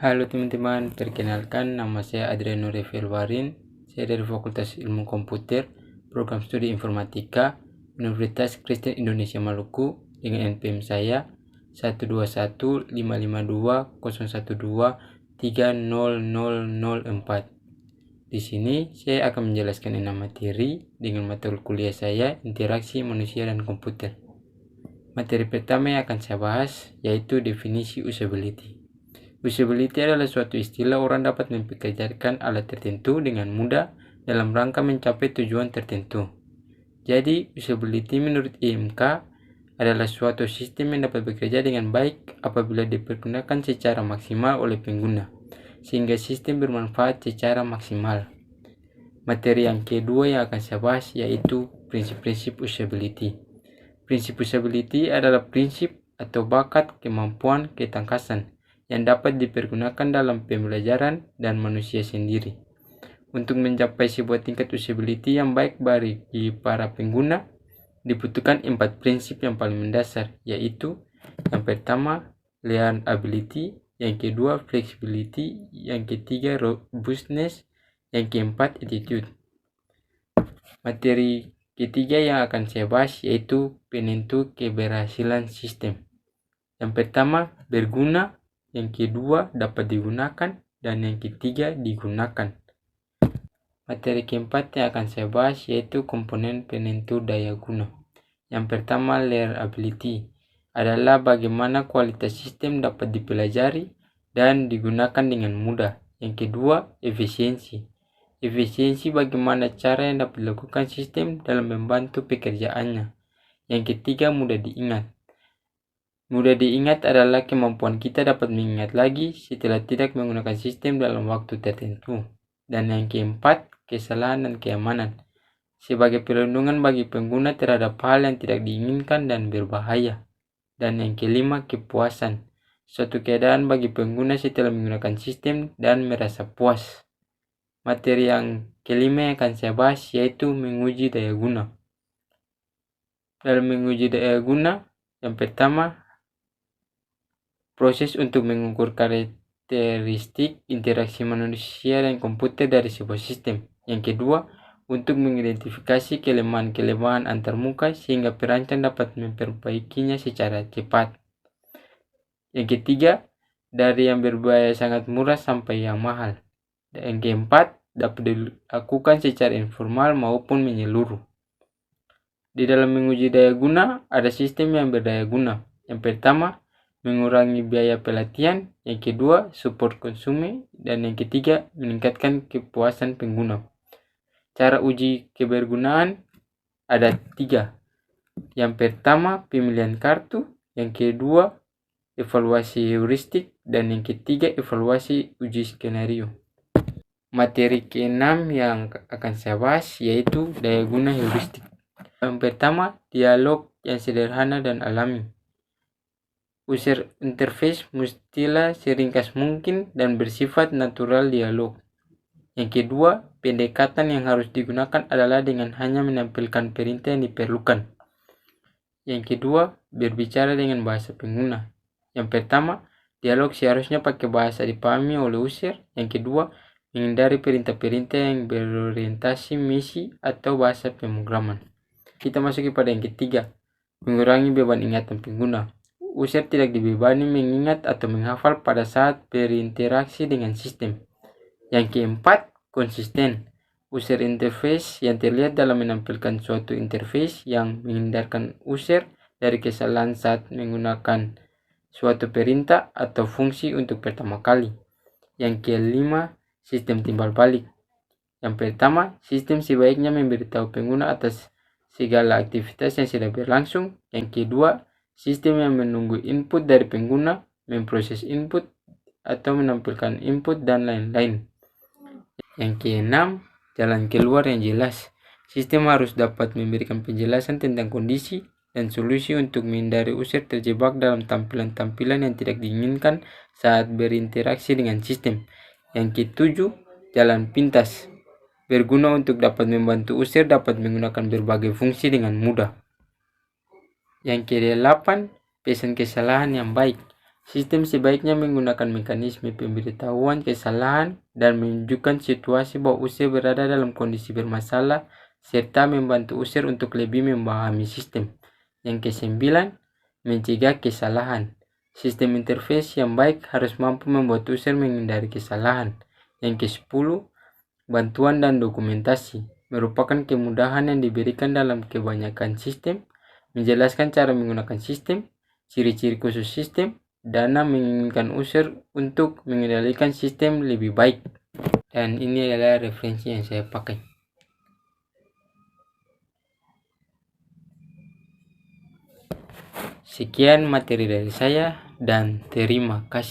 Halo teman-teman, perkenalkan nama saya Adriano Revelwarin. Saya dari Fakultas Ilmu Komputer, Program Studi Informatika, Universitas Kristen Indonesia Maluku dengan NPM saya 121552012300004. Di sini saya akan menjelaskan 6 materi dengan mata kuliah saya, interaksi manusia dan komputer. Materi pertama yang akan saya bahas yaitu definisi usability. Usability adalah suatu istilah orang dapat mempekerjakan alat tertentu dengan mudah dalam rangka mencapai tujuan tertentu. Jadi, usability menurut IMK adalah suatu sistem yang dapat bekerja dengan baik apabila dipergunakan secara maksimal oleh pengguna, sehingga sistem bermanfaat secara maksimal. Materi yang kedua yang akan saya bahas yaitu prinsip-prinsip usability. Prinsip usability adalah prinsip atau bakat, kemampuan, ketangkasan yang dapat dipergunakan dalam pembelajaran dan manusia sendiri. Untuk mencapai sebuah tingkat usability yang baik bagi para pengguna, dibutuhkan 4 prinsip yang paling mendasar, yaitu yang pertama, learnability, yang kedua, flexibility, yang ketiga, robustness, yang keempat, attitude. Materi ketiga yang akan saya bahas yaitu penentu keberhasilan sistem. Yang pertama, berguna, yang kedua, dapat digunakan, dan yang ketiga, digunakan. Materi keempat yang akan saya bahas yaitu komponen penentu daya guna. Yang pertama, learnability, adalah bagaimana kualitas sistem dapat dipelajari dan digunakan dengan mudah. Yang kedua, efisiensi. Efisiensi bagaimana cara yang dapat dilakukan sistem dalam membantu pekerjaannya. Yang ketiga, mudah diingat. Mudah diingat adalah kemampuan kita dapat mengingat lagi setelah tidak menggunakan sistem dalam waktu tertentu. Dan yang keempat, kesalahan dan keamanan, sebagai perlindungan bagi pengguna terhadap hal yang tidak diinginkan dan berbahaya. Dan yang kelima, kepuasan, suatu keadaan bagi pengguna setelah menggunakan sistem dan merasa puas. Materi yang kelima yang akan saya bahas yaitu menguji daya guna. Dalam menguji daya guna, yang pertama, proses untuk mengukur karakteristik interaksi manusia dan komputer dari sebuah sistem. Yang kedua, untuk mengidentifikasi kelemahan-kelemahan antarmuka sehingga perancang dapat memperbaikinya secara cepat. Yang ketiga, dari yang berbahaya sangat murah sampai yang mahal. Dan yang keempat, dapat dilakukan secara informal maupun menyeluruh. Di dalam menguji daya guna, ada sistem yang berdaya guna. Yang pertama, mengurangi biaya pelatihan, yang kedua, support konsumen, dan yang ketiga, meningkatkan kepuasan pengguna. Cara uji kebergunaan ada 3. Yang pertama, pemilihan kartu, yang kedua, evaluasi heuristik, dan yang ketiga, evaluasi uji skenario. Materi ke-6 yang akan saya bahas yaitu daya guna heuristik. Yang pertama, dialog yang sederhana dan alami. User interface mestilah seringkas mungkin dan bersifat natural dialog. Yang kedua, pendekatan yang harus digunakan adalah dengan hanya menampilkan perintah yang diperlukan. Yang kedua, berbicara dengan bahasa pengguna. Yang pertama, dialog seharusnya pakai bahasa dipahami oleh user. Yang kedua, menghindari perintah-perintah yang berorientasi misi atau bahasa pemrograman. Kita masuk kepada yang ketiga, mengurangi beban ingatan pengguna. User tidak dibebani mengingat atau menghafal pada saat berinteraksi dengan sistem. Yang keempat, konsisten. User interface yang terlihat dalam menampilkan suatu interface yang menghindarkan user dari kesalahan saat menggunakan suatu perintah atau fungsi untuk pertama kali. Yang kelima, sistem timbal balik. Yang pertama, sistem sebaiknya memberitahu pengguna atas segala aktivitas yang sedang berlangsung. Yang kedua, sistem yang menunggu input dari pengguna, memproses input atau menampilkan input dan lain-lain. Yang keenam, jalan keluar yang jelas. Sistem harus dapat memberikan penjelasan tentang kondisi dan solusi untuk menghindari user terjebak dalam tampilan-tampilan yang tidak diinginkan saat berinteraksi dengan sistem. Yang ketujuh, jalan pintas, berguna untuk dapat membantu user dapat menggunakan berbagai fungsi dengan mudah. Yang ke-8, pesan kesalahan yang baik, Sistem sebaiknya menggunakan mekanisme pemberitahuan kesalahan dan menunjukkan situasi bahwa user berada dalam kondisi bermasalah serta membantu user untuk lebih memahami sistem. Yang kesembilan, mencegah kesalahan. Sistem interface yang baik harus mampu membuat user menghindari kesalahan. Yang ke-10, bantuan dan dokumentasi merupakan kemudahan yang diberikan dalam kebanyakan sistem, menjelaskan cara menggunakan sistem, ciri-ciri khusus sistem, dana menginginkan user untuk mengendalikan sistem lebih baik. Dan ini adalah referensi yang saya pakai. Sekian materi dari saya dan terima kasih.